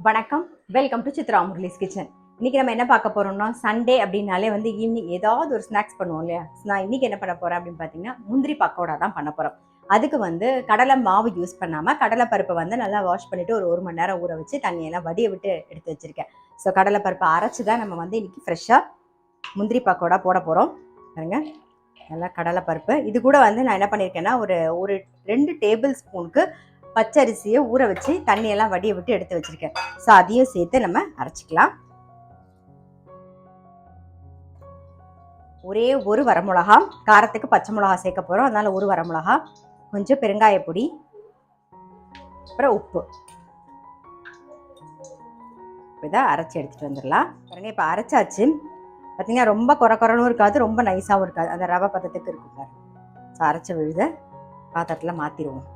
வணக்கம், welcome to Chitra Murali's kitchen. இன்னைக்கு நம்ம என்ன பார்க்க போறோம்னா, சண்டே அப்படின்னாலே வந்து ஈவினிங் ஏதாவது ஒரு ஸ்நாக்ஸ் பண்ணுவோம் இல்லையா? நான் இன்னைக்கு என்ன பண்ண போறேன் அப்படின்னு பார்த்தீங்கன்னா, முந்திரி பக்கோடா தான் பண்ண போறோம். அதுக்கு வந்து கடலை மாவு யூஸ் பண்ணாம கடலை பருப்பை வந்து நல்லா வாஷ் பண்ணிட்டு ஒரு மணி நேரம் ஊற வச்சு தண்ணியெல்லாம் வடிய விட்டு எடுத்து வச்சிருக்கேன். ஸோ கடலை பருப்பை அரைச்சி தான் நம்ம வந்து இன்னைக்கு ஃப்ரெஷ்ஷாக முந்திரி பக்கோடா போட போகிறோம். பாருங்க, நல்லா கடலை பருப்பு. இது கூட வந்து நான் என்ன பண்ணியிருக்கேன்னா, ஒரு ஒரு 2 டேபிள் ஸ்பூனுக்கு பச்சரிசியை ஊற வச்சு தண்ணியெல்லாம் வடிய விட்டு எடுத்து வச்சிருக்கேன். ஸோ அதையும் சேர்த்து நம்ம அரைச்சிக்கலாம். ஒரே ஒரு வரமிளகா, காரத்துக்கு பச்சை மிளகா சேர்க்க போகிறோம், அதனால ஒரு வரமிளகா, கொஞ்சம் பெருங்காய பொடி, அப்புறம் உப்பு. இதை அரைச்சி எடுத்துகிட்டு வந்துடலாம். பாருங்க, இப்போ அரைச்சாச்சு. பார்த்தீங்கன்னா ரொம்ப குறன்னு இருக்காது, ரொம்ப நைஸாகவும் இருக்காது, அந்த ரவை பதத்துக்கு இருக்குங்க. ஸோ அரைச்சி விழுத பாத்திரத்தில் மாற்றிடுவோம்.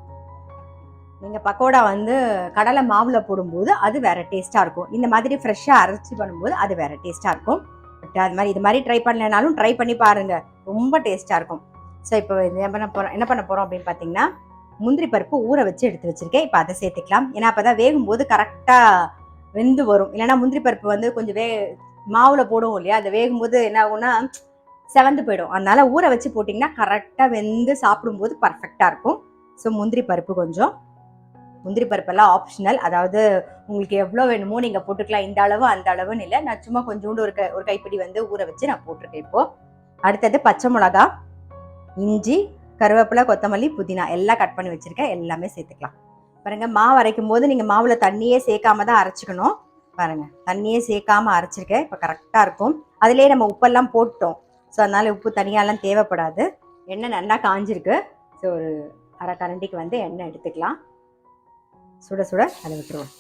நீங்கள் பக்கோடா வந்து கடலை மாவில் போடும்போது அது வேறு டேஸ்ட்டாக இருக்கும். இந்த மாதிரி ஃப்ரெஷ்ஷாக அரைச்சி பண்ணும்போது அது வேறு டேஸ்ட்டாக இருக்கும். பட் அது மாதிரி இது மாதிரி ட்ரை பண்ணலைனாலும் ட்ரை பண்ணி பாருங்கள், ரொம்ப டேஸ்ட்டாக இருக்கும். ஸோ இப்போ என்ன பண்ண போகிறோம் அப்படின்னு பார்த்தீங்கன்னா, முந்திரி பருப்பு ஊற வச்சு எடுத்து வச்சுருக்கேன். இப்போ அதை சேர்த்துக்கலாம். ஏன்னா அப்போ தான் வேகும்போது கரெக்டாக வெந்து வரும். இல்லைன்னா முந்திரி பருப்பு வந்து கொஞ்சம் மாவில் போடுவோம் இல்லையா, அதை வேகும்போது என்ன ஆகும்னா செவந்து போயிடும். அதனால் ஊற வச்சு போட்டிங்கன்னா கரெக்டாக வெந்து சாப்பிடும்போது பர்ஃபெக்டாக இருக்கும். ஸோ முந்திரி பருப்பெல்லாம் ஆப்ஷனல், அதாவது உங்களுக்கு எவ்வளோ வேணுமோ நீங்கள் போட்டுக்கலாம். இந்த அளவு அந்த அளவுன்னு இல்லை, நான் சும்மா கொஞ்சோண்டு ஒரு கைப்பிடி வந்து ஊற வச்சு நான் போட்டிருக்கேன். இப்போது அடுத்தது பச்சை மிளகா, இஞ்சி, கருவேப்பிலை, கொத்தமல்லி, புதினா எல்லாம் கட் பண்ணி வச்சுருக்கேன். எல்லாமே சேர்த்துக்கலாம். பாருங்கள், மாவு அரைக்கும் போது நீங்கள் மாவில் தண்ணியே சேர்க்காம தான் அரைச்சிக்கணும். பாருங்கள், தண்ணியே சேர்க்காம அரைச்சிருக்கேன். இப்போ கரெக்டாக இருக்கும். அதிலே நம்ம உப்பெல்லாம் போட்டோம். ஸோ அதனால் உப்பு தனியாலாம் தேவைப்படாது. எண்ணெய் நல்லா காஞ்சிருக்கு. ஸோ ஒரு அரை கரண்டிக்கு வந்து எண்ணெய் எடுத்துக்கலாம். சுட சுட அதை விட்டுருவோம்.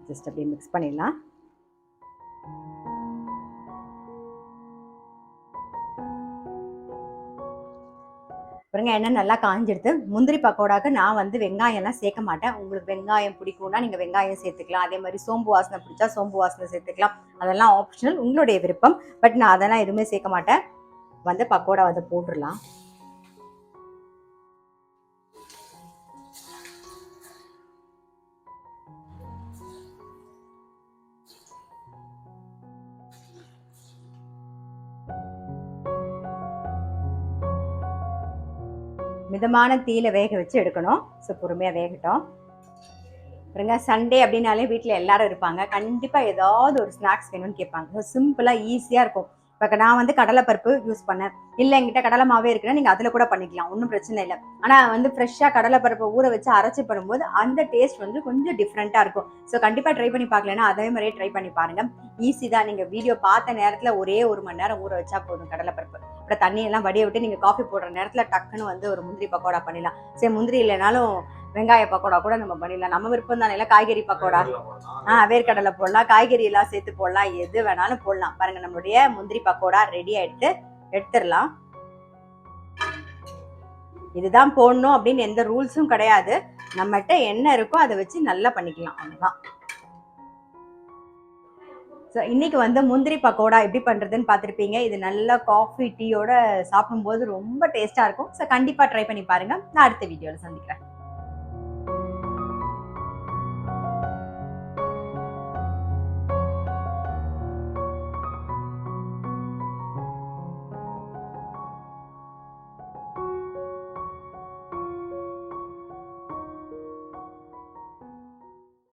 ஜஸ்ட் அப்படியே மிக்ஸ் பண்ணிடலாம். பாருங்க, எண்ணெய் நல்லா காஞ்சிடுது. முந்திரி பக்கோடாக்கு நான் வந்து வெங்காயம்லாம் சேர்க்க மாட்டேன். உங்களுக்கு வெங்காயம் பிடிக்கும்னா நீங்கள் வெங்காயம் சேர்த்துக்கலாம். அதே மாதிரி சோம்பு வாசனை பிடிச்சா சோம்பு வாசனை சேர்த்துக்கலாம். அதெல்லாம் ஆப்ஷனல், உங்களுடைய விருப்பம். பட் நான் அதெல்லாம் எதுவுமே சேர்க்க மாட்டேன். வந்து பக்கோடா வந்து போட்டுடலாம். மிதமான தீயில வேக வச்சு எடுக்கணும். ஸோ பொறுமையாக வேகட்டும். பாருங்க, சண்டே அப்படின்னாலே வீட்டில் எல்லாரும் இருப்பாங்க. கண்டிப்பாக ஏதாவது ஒரு ஸ்நாக்ஸ் வேணும்னு கேட்பாங்க. ஸோ சிம்பிளாக ஈஸியாக இருக்கும். இப்போ நான் வந்து கடலைப்பருப்பு யூஸ் பண்ணேன். இல்லை என்கிட்ட கடலை மாவே இருக்குன்னா நீங்கள் அதில் கூட பண்ணிக்கலாம், ஒன்றும் பிரச்சனை இல்லை. ஆனால் வந்து ஃப்ரெஷ்ஷாக கடலைப்பருப்பை ஊற வச்சு அரைச்சி பண்ணும்போது அந்த டேஸ்ட் வந்து கொஞ்சம் டிஃப்ரெண்ட்டாக இருக்கும். ஸோ கண்டிப்பாக ட்ரை பண்ணி பார்க்கலன்னா அதே மாதிரியே ட்ரை பண்ணி பாருங்கள். ஈஸி தான். நீங்கள் வீடியோ பார்த்த நேரத்தில் ஒரே ஒரு மணி நேரம் ஊற வச்சா போதும் கடலைப்பருப்பு. அப்புறம் தண்ணியெல்லாம் வடிய விட்டு நீங்கள் காஃபி போடுற நேரத்தில் டக்குன்னு வந்து ஒரு முந்திரி பக்கோடா பண்ணிடலாம். சரி, முந்திரி இல்லைனாலும் வெங்காய பக்கோடா கூட நம்ம பண்ணிடலாம். நம்ம விருப்பம் தானே. இல்லை காய்கறி பக்கோடா, வேர்க்கடலை போடலாம், காய்கறி எல்லாம் சேர்த்து போடலாம், எது வேணாலும் போடலாம். பாருங்க, நம்மளுடைய முந்திரி பக்கோடா ரெடி ஆயிடுத்து. எடுத்துடலாம். இதுதான் போடணும் அப்படின்னு எந்த ரூல்ஸும் கிடையாது. நம்மகிட்ட என்ன இருக்கோ அதை வச்சு நல்லா பண்ணிக்கலாம், அவ்வளவுதான். ஸோ இன்னைக்கு வந்து முந்திரி பக்கோடா எப்படி பண்ணுறதுன்னு பார்த்துருப்பீங்க. இது நல்லா காஃபி டீயோட சாப்பிடும்போது ரொம்ப டேஸ்ட்டாக இருக்கும். ஸோ கண்டிப்பாக ட்ரை பண்ணி பாருங்கள். நான் அடுத்த வீடியோவில் சந்திக்கிறேன்.